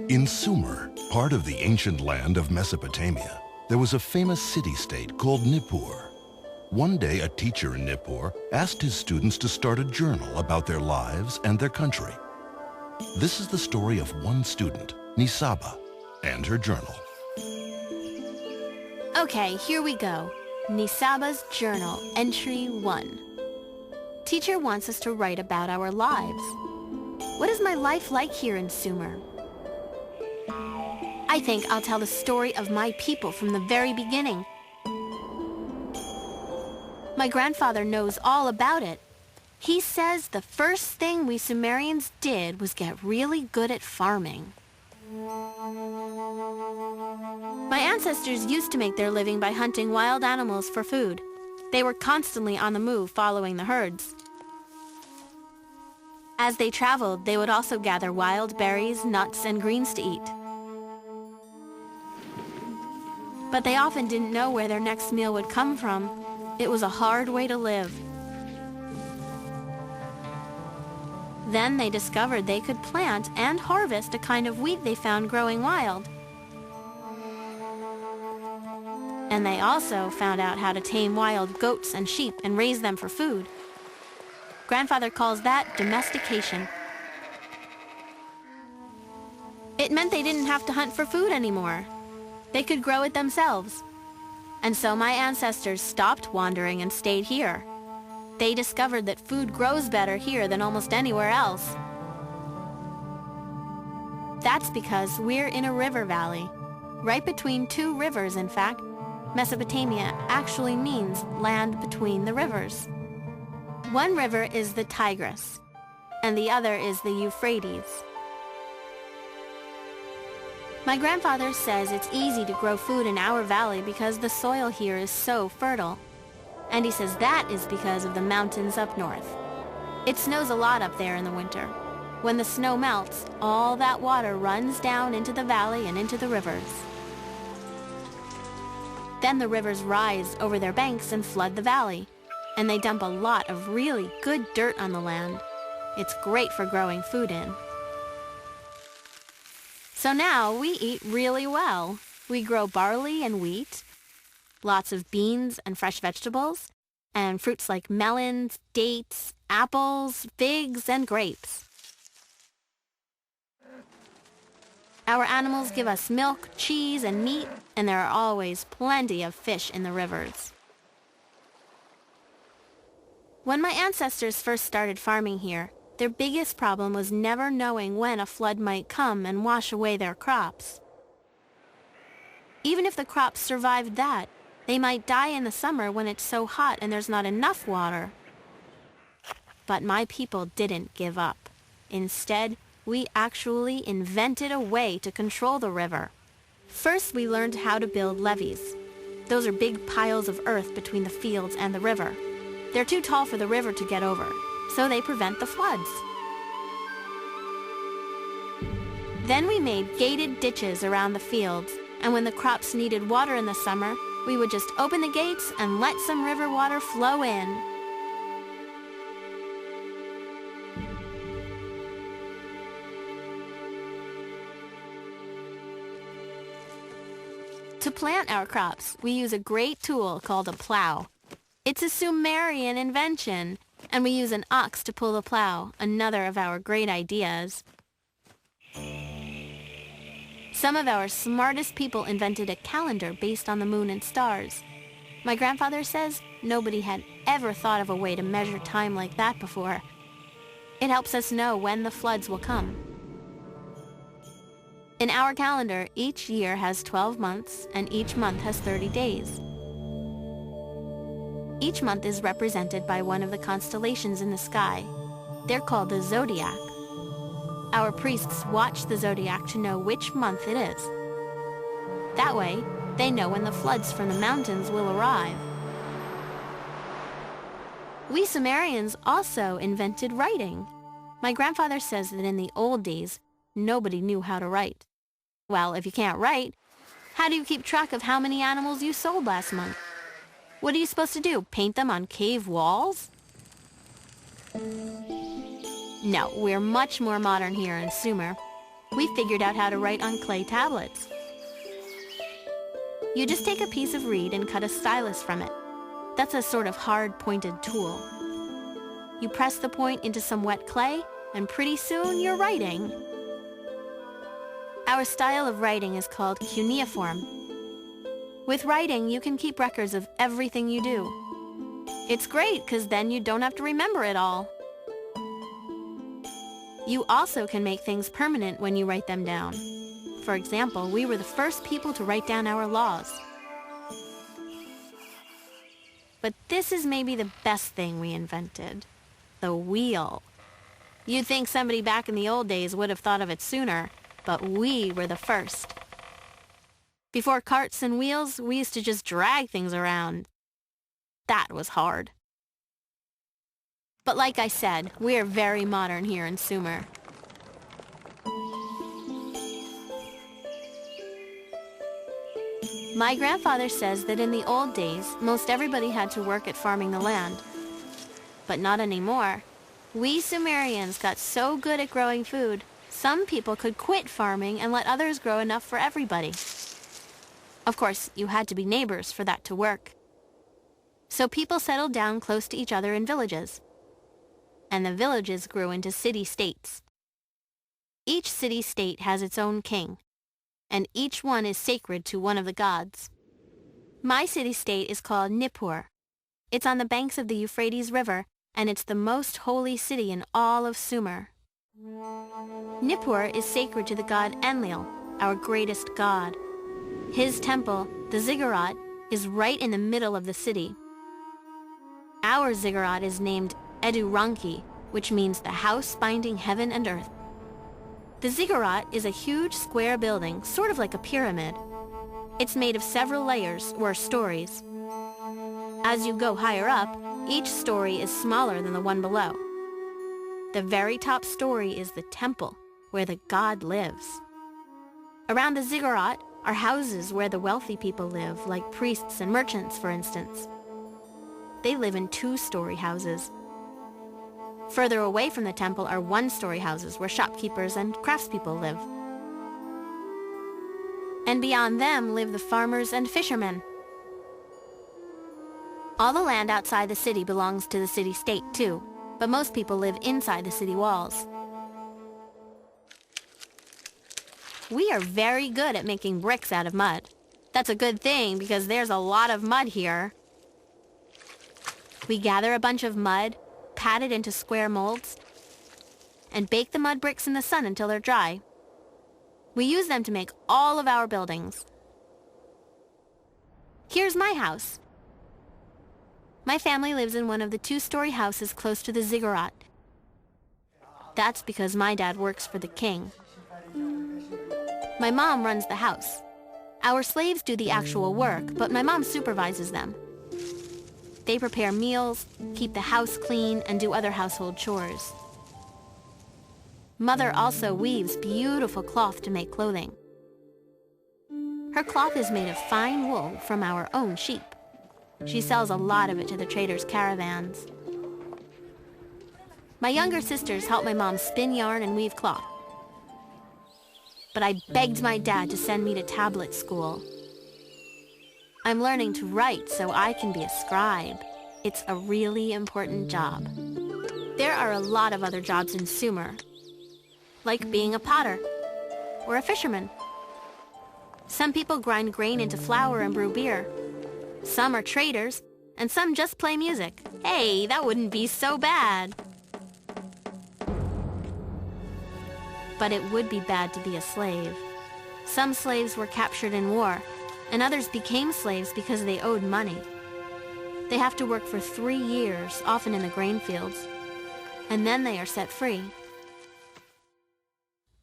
In Sumer, part of the ancient land of Mesopotamia, there was a famous city-state called Nippur. One day, a teacher in Nippur asked his students to start a journal about their lives and their country. This is the story of one student, Nisaba, and her journal. Okay, here we go. Nisaba's journal, entry 1. Teacher wants us to write about our lives. What is my life like here in Sumer? I think I'll tell the story of my people from the very beginning. My grandfather knows all about it. He says the first thing we Sumerians did was get really good at farming. My ancestors used to make their living by hunting wild animals for food. They were constantly on the move following the herds. As they traveled, they would also gather wild berries, nuts, and greens to eat. But they often didn't know where their next meal would come from. It was a hard way to live. Then they discovered they could plant and harvest a kind of wheat they found growing wild. And they also found out how to tame wild goats and sheep and raise them for food. Grandfather calls that domestication. It meant they didn't have to hunt for food anymore. They could grow it themselves. And so my ancestors stopped wandering and stayed here. They discovered that food grows better here than almost anywhere else. That's because we're in a river valley, right between two rivers, in fact. Mesopotamia actually means land between the rivers. One river is the Tigris, and the other is the Euphrates. My grandfather says it's easy to grow food in our valley because the soil here is so fertile. And he says that is because of the mountains up north. It snows a lot up there in the winter. When the snow melts, all that water runs down into the valley and into the rivers. Then the rivers rise over their banks and flood the valley, and they dump a lot of really good dirt on the land. It's great for growing food in. So now we eat really well. We grow barley and wheat, lots of beans and fresh vegetables, and fruits like melons, dates, apples, figs, and grapes. Our animals give us milk, cheese, and meat, and there are always plenty of fish in the rivers. When my ancestors first started farming here, their biggest problem was never knowing when a flood might come and wash away their crops. Even if the crops survived that, they might die in the summer when it's so hot and there's not enough water. But my people didn't give up. Instead, we actually invented a way to control the river. First, we learned how to build levees. Those are big piles of earth between the fields and the river. They're too tall for the river to get over, so they prevent the floods. Then we made gated ditches around the fields, and when the crops needed water in the summer, we would just open the gates and let some river water flow in. To plant our crops, we use a great tool called a plow. It's a Sumerian invention, and we use an ox to pull the plow, another of our great ideas. Some of our smartest people invented a calendar based on the moon and stars. My grandfather says nobody had ever thought of a way to measure time like that before. It helps us know when the floods will come. In our calendar, each year has 12 months, and each month has 30 days. Each month is represented by one of the constellations in the sky. They're called the zodiac. Our priests watch the zodiac to know which month it is. That way, they know when the floods from the mountains will arrive. We Sumerians also invented writing. My grandfather says that in the old days, nobody knew how to write. Well, if you can't write, how do you keep track of how many animals you sold last month? What are you supposed to do, paint them on cave walls? No, we're much more modern here in Sumer. We figured out how to write on clay tablets. You just take a piece of reed and cut a stylus from it. That's a sort of hard-pointed tool. You press the point into some wet clay, and pretty soon you're writing. Our style of writing is called cuneiform. With writing, you can keep records of everything you do. It's great, because then you don't have to remember it all. You also can make things permanent when you write them down. For example, we were the first people to write down our laws. But this is maybe the best thing we invented. The wheel. You'd think somebody back in the old days would have thought of it sooner, but we were the first. Before carts and wheels, we used to just drag things around. That was hard. But like I said, we are very modern here in Sumer. My grandfather says that in the old days, most everybody had to work at farming the land. But not anymore. We Sumerians got so good at growing food, some people could quit farming and let others grow enough for everybody. Of course, you had to be neighbors for that to work. So people settled down close to each other in villages. And the villages grew into city-states. Each city-state has its own king, and each one is sacred to one of the gods. My city-state is called Nippur. It's on the banks of the Euphrates River, and it's the most holy city in all of Sumer. Nippur is sacred to the god Enlil, our greatest god. His temple, the ziggurat, is right in the middle of the city. Our ziggurat is named Eduranki, which means the house binding heaven and earth. The ziggurat is a huge square building, sort of like a pyramid. It's made of several layers, or stories. As you go higher up, each story is smaller than the one below. The very top story is the temple, where the god lives. Around the ziggurat are houses where the wealthy people live, like priests and merchants, for instance. They live in two-story houses. Further away from the temple are one-story houses where shopkeepers and craftspeople live. And beyond them live the farmers and fishermen. All the land outside the city belongs to the city-state, too, but most people live inside the city walls. We are very good at making bricks out of mud. That's a good thing because there's a lot of mud here. We gather a bunch of mud, pat it into square molds, and bake the mud bricks in the sun until they're dry. We use them to make all of our buildings. Here's my house. My family lives in one of the two-story houses close to the ziggurat. That's because my dad works for the king. My mom runs the house. Our slaves do the actual work, but my mom supervises them. They prepare meals, keep the house clean, and do other household chores. Mother also weaves beautiful cloth to make clothing. Her cloth is made of fine wool from our own sheep. She sells a lot of it to the traders' caravans. My younger sisters help my mom spin yarn and weave cloth. But I begged my dad to send me to tablet school. I'm learning to write so I can be a scribe. It's a really important job. There are a lot of other jobs in Sumer, like being a potter or a fisherman. Some people grind grain into flour and brew beer. Some are traders, and some just play music. Hey, that wouldn't be so bad. But it would be bad to be a slave. Some slaves were captured in war, and others became slaves because they owed money. They have to work for 3 years, often in the grain fields, and then they are set free.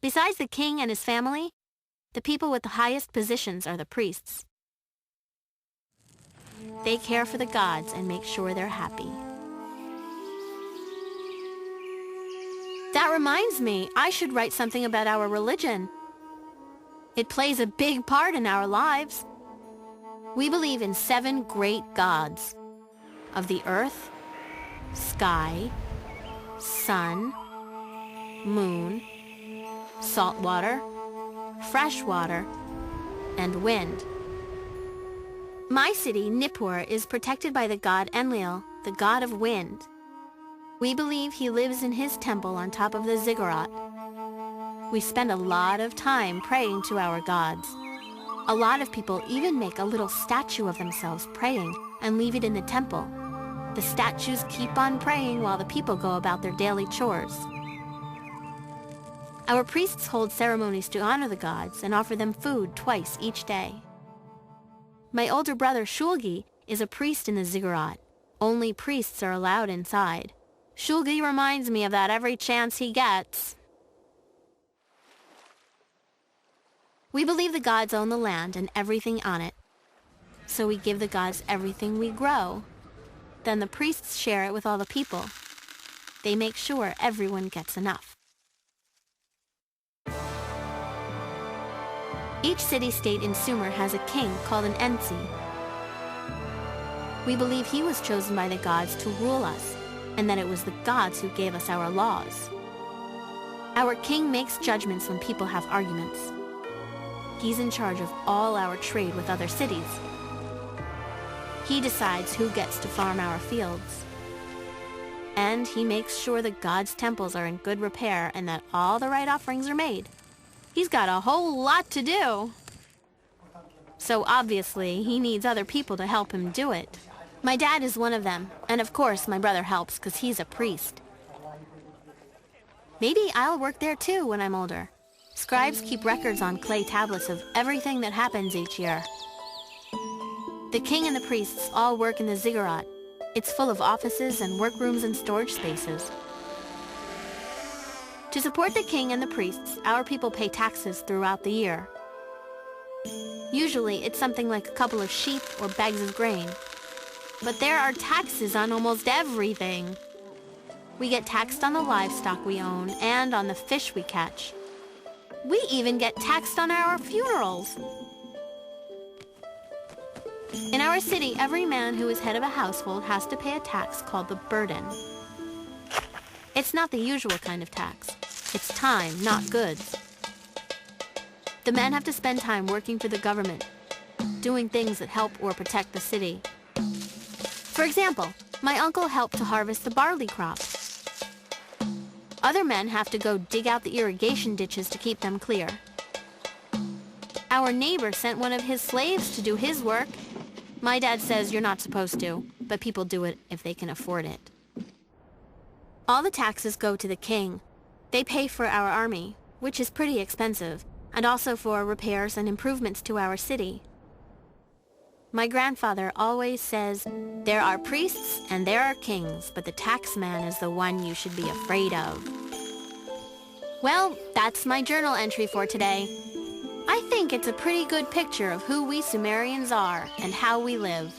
Besides the king and his family, the people with the highest positions are the priests. They care for the gods and make sure they're happy. That reminds me, I should write something about our religion. It plays a big part in our lives. We believe in 7 great gods of the earth, sky, sun, moon, salt water, fresh water, and wind. My city, Nippur, is protected by the god Enlil, the god of wind. We believe he lives in his temple on top of the ziggurat. We spend a lot of time praying to our gods. A lot of people even make a little statue of themselves praying and leave it in the temple. The statues keep on praying while the people go about their daily chores. Our priests hold ceremonies to honor the gods and offer them food twice each day. My older brother Shulgi is a priest in the ziggurat. Only priests are allowed inside. Shulgi reminds me of that every chance he gets. We believe the gods own the land and everything on it. So we give the gods everything we grow. Then the priests share it with all the people. They make sure everyone gets enough. Each city-state in Sumer has a king called an Ensi. We believe he was chosen by the gods to rule us, and that it was the gods who gave us our laws. Our king makes judgments when people have arguments. He's in charge of all our trade with other cities. He decides who gets to farm our fields. And he makes sure the gods' temples are in good repair and that all the right offerings are made. He's got a whole lot to do. So obviously, he needs other people to help him do it. My dad is one of them, and of course my brother helps because he's a priest. Maybe I'll work there too when I'm older. Scribes keep records on clay tablets of everything that happens each year. The king and the priests all work in the ziggurat. It's full of offices and workrooms and storage spaces. To support the king and the priests, our people pay taxes throughout the year. Usually it's something like a couple of sheep or bags of grain. But there are taxes on almost everything. We get taxed on the livestock we own and on the fish we catch. We even get taxed on our funerals. In our city, every man who is head of a household has to pay a tax called the burden. It's not the usual kind of tax. It's time, not goods. The men have to spend time working for the government, doing things that help or protect the city. For example, my uncle helped to harvest the barley crop. Other men have to go dig out the irrigation ditches to keep them clear. Our neighbor sent one of his slaves to do his work. My dad says you're not supposed to, but people do it if they can afford it. All the taxes go to the king. They pay for our army, which is pretty expensive, and also for repairs and improvements to our city. My grandfather always says, there are priests and there are kings, but the tax man is the one you should be afraid of. Well, that's my journal entry for today. I think it's a pretty good picture of who we Sumerians are and how we live.